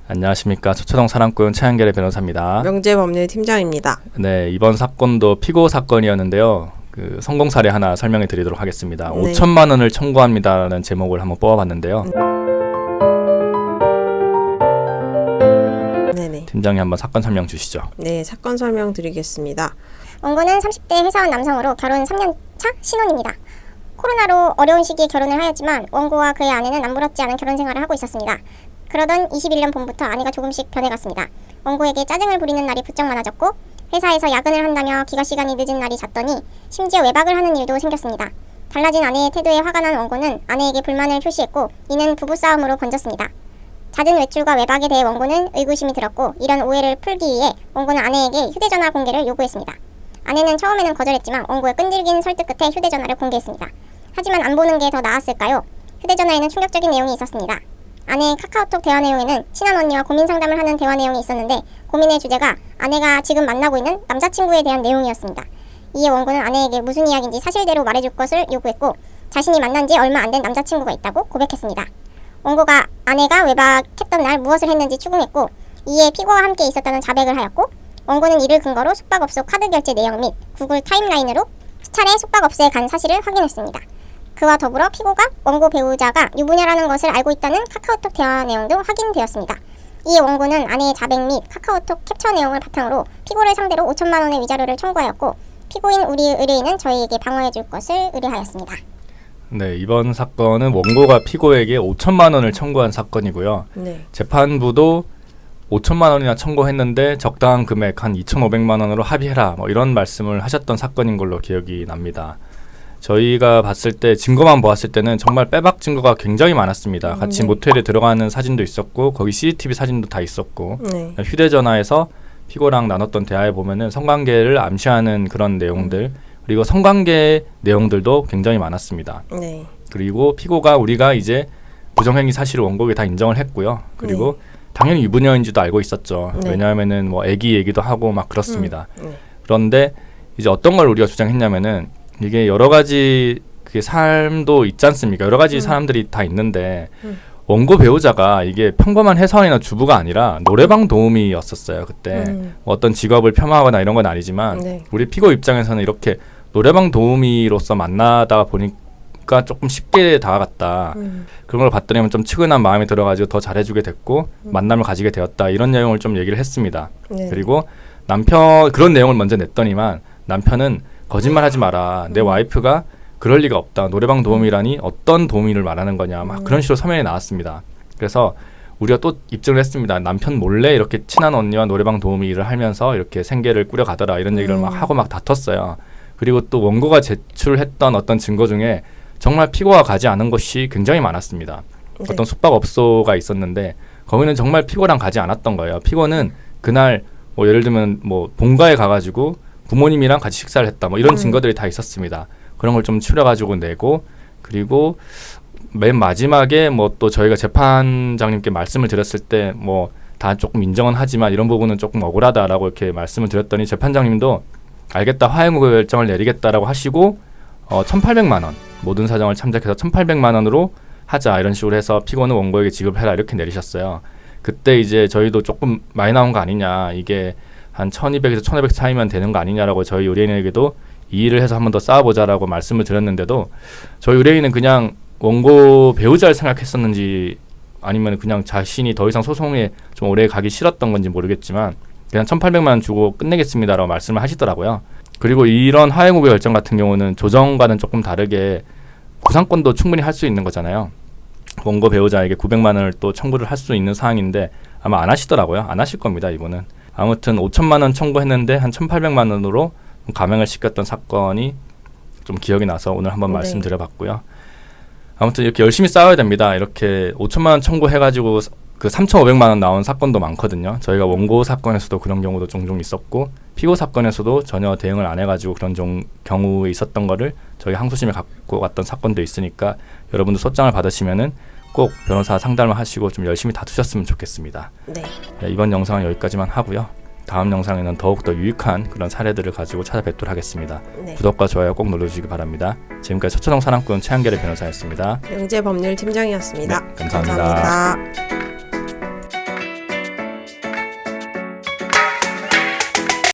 안녕하십니까. 서초동 사랑꾼 최한결의 변호사입니다. 명재법률팀장입니다. 네, 이번 사건도 피고 사건이었는데요. 그 성공 사례 하나 설명해 드리도록 하겠습니다. 네. 5천만 원을 청구합니다라는 제목을 한번 뽑아봤는데요. 네네. 팀장님 한번 사건 설명 주시죠. 네, 사건 설명 드리겠습니다. 원고는 30대 회사원 남성으로 결혼 3년차 신혼입니다. 코로나로 어려운 시기에 결혼을 하였지만 원고와 그의 아내는 남부럽지 않은 결혼 생활을 하고 있었습니다. 그러던 21년 봄부터 아내가 조금씩 변해갔습니다. 원고에게 짜증을 부리는 날이 부쩍 많아졌고 회사에서 야근을 한다며 귀가 시간이 늦은 날이 잦더니 심지어 외박을 하는 일도 생겼습니다. 달라진 아내의 태도에 화가 난 원고는 아내에게 불만을 표시했고 이는 부부싸움으로 번졌습니다. 잦은 외출과 외박에 대해 원고는 의구심이 들었고 이런 오해를 풀기 위해 원고는 아내에게 휴대전화 공개를 요구했습니다. 아내는 처음에는 거절했지만 원고의 끈질긴 설득 끝에 휴대전화를 공개했습니다. 하지만 안 보는 게 더 나았을까요? 휴대전화에는 충격적인 내용이 있었습니다. 아내의 카카오톡 대화 내용에는 친한 언니와 고민 상담을 하는 대화 내용이 있었는데 고민의 주제가 아내가 지금 만나고 있는 남자친구에 대한 내용이었습니다. 이에 원고는 아내에게 무슨 이야기인지 사실대로 말해줄 것을 요구했고 자신이 만난 지 얼마 안 된 남자친구가 있다고 고백했습니다. 원고가 아내가 외박했던 날 무엇을 했는지 추궁했고 이에 피고와 함께 있었다는 자백을 하였고 원고는 이를 근거로 숙박업소 카드 결제 내역 및 구글 타임라인으로 수차례 숙박업소에 간 사실을 확인했습니다. 그와 더불어 피고가 원고 배우자가 유부녀라는 것을 알고 있다는 카카오톡 대화 내용도 확인되었습니다. 이에 원고는 아내의 자백 및 카카오톡 캡처 내용을 바탕으로 피고를 상대로 5천만 원의 위자료를 청구하였고 피고인 우리 의뢰인은 저희에게 방어해 줄 것을 의뢰하였습니다. 네, 이번 사건은 원고가 피고에게 5천만 원을 청구한 사건이고요. 네. 재판부도 5천만 원이나 청구했는데 적당한 금액 한 2,500만 원으로 합의해라 뭐 이런 말씀을 하셨던 사건인 걸로 기억이 납니다. 저희가 봤을 때 증거만 보았을 때는 정말 빼박 증거가 굉장히 많았습니다. 같이 모텔에 들어가는 사진도 있었고 거기 CCTV 사진도 다 있었고 네. 휴대전화에서 피고랑 나눴던 대화에 보면은 성관계를 암시하는 그런 내용들 그리고 성관계 내용들도 굉장히 많았습니다. 네. 그리고 피고가 우리가 이제 부정행위 사실을 원고에 다 인정을 했고요. 그리고 당연히 유부녀인지도 알고 있었죠. 네. 왜냐하면은 뭐 아기 얘기도 하고 막 그렇습니다. 네. 그런데 이제 어떤 걸 우리가 주장했냐면은 이게 여러 가지 그 삶도 있지 않습니까? 여러 가지 사람들이 다 있는데 원고 배우자가 이게 평범한 회사원이나 주부가 아니라 노래방 도우미였었어요. 그때 어떤 직업을 폄하하거나 이런 건 아니지만 네. 우리 피고 입장에서는 이렇게 노래방 도우미로서 만나다 보니까 조금 쉽게 다가갔다. 그런 걸 봤더니 좀 측은한 마음이 들어가지고 더 잘해주게 됐고 만남을 가지게 되었다. 이런 내용을 좀 얘기를 했습니다. 네. 그리고 남편 그런 내용을 먼저 냈더니만 남편은 거짓말하지 마라. 내 와이프가 그럴 리가 없다. 노래방 도우미라니 어떤 도우미를 말하는 거냐. 막 그런 식으로 서면이 나왔습니다. 그래서 우리가 또 입증을 했습니다. 남편 몰래 이렇게 친한 언니와 노래방 도우미 일을 하면서 이렇게 생계를 꾸려가더라. 이런 얘기를 막 하고 막 다퉜어요. 그리고 또 원고가 제출했던 어떤 증거 중에 정말 피고가 가지 않은 것이 굉장히 많았습니다. 네. 어떤 숙박업소가 있었는데 거기는 정말 피고랑 가지 않았던 거예요. 피고는 그날 뭐 예를 들면 뭐 본가에 가가지고 부모님이랑 같이 식사를 했다. 뭐 이런 증거들이 다 있었습니다. 그런 걸 좀 추려가지고 내고 그리고 맨 마지막에 뭐 또 저희가 재판장님께 말씀을 드렸을 때 뭐 다 조금 인정은 하지만 이런 부분은 조금 억울하다라고 이렇게 말씀을 드렸더니 재판장님도 알겠다 화해무 결정을 내리겠다라고 하시고 1,800만 원 모든 사정을 참작해서 1,800만 원으로 하자 이런 식으로 해서 피고는 원고에게 지급해라 이렇게 내리셨어요. 그때 이제 저희도 조금 많이 나온 거 아니냐 이게 한 1,200에서 1,500 차이면 되는 거 아니냐라고 저희 의뢰인에게도 이 일을 해서 한 번 더 싸워보자라고 말씀을 드렸는데도 저희 의뢰인은 그냥 원고 배우자를 생각했었는지 아니면 그냥 자신이 더 이상 소송에 좀 오래 가기 싫었던 건지 모르겠지만 그냥 1,800만 원 주고 끝내겠습니다라고 말씀을 하시더라고요. 그리고 이런 하해무배 결정 같은 경우는 조정과는 조금 다르게 구상권도 충분히 할 수 있는 거잖아요. 원고 배우자에게 900만 원을 또 청구를 할 수 있는 사항인데 아마 안 하시더라고요. 안 하실 겁니다. 이분은. 아무튼 5천만 원 청구했는데 한 1,800만 원으로 감형을 시켰던 사건이 좀 기억이 나서 오늘 한번 네. 말씀드려봤고요. 아무튼 이렇게 열심히 싸워야 됩니다. 이렇게 5천만 원 청구해가지고 그 3,500만 원 나온 사건도 많거든요. 저희가 원고 사건에서도 그런 경우도 종종 있었고 피고 사건에서도 전혀 대응을 안 해가지고 그런 경우에 있었던 거를 저희 항소심에 갖고 갔던 사건도 있으니까 여러분도 소장을 받으시면은 꼭 변호사 상담을 하시고 좀 열심히 다투셨으면 좋겠습니다. 네. 네, 이번 영상은 여기까지만 하고요. 다음 영상에는 더욱더 유익한 그런 사례들을 가지고 찾아뵙도록 하겠습니다. 네. 구독과 좋아요 꼭 눌러주시기 바랍니다. 지금까지 서초동 사랑꾼 최한결의 변호사였습니다. 명재법률팀장이었습니다. 네, 감사합니다. 감사합니다.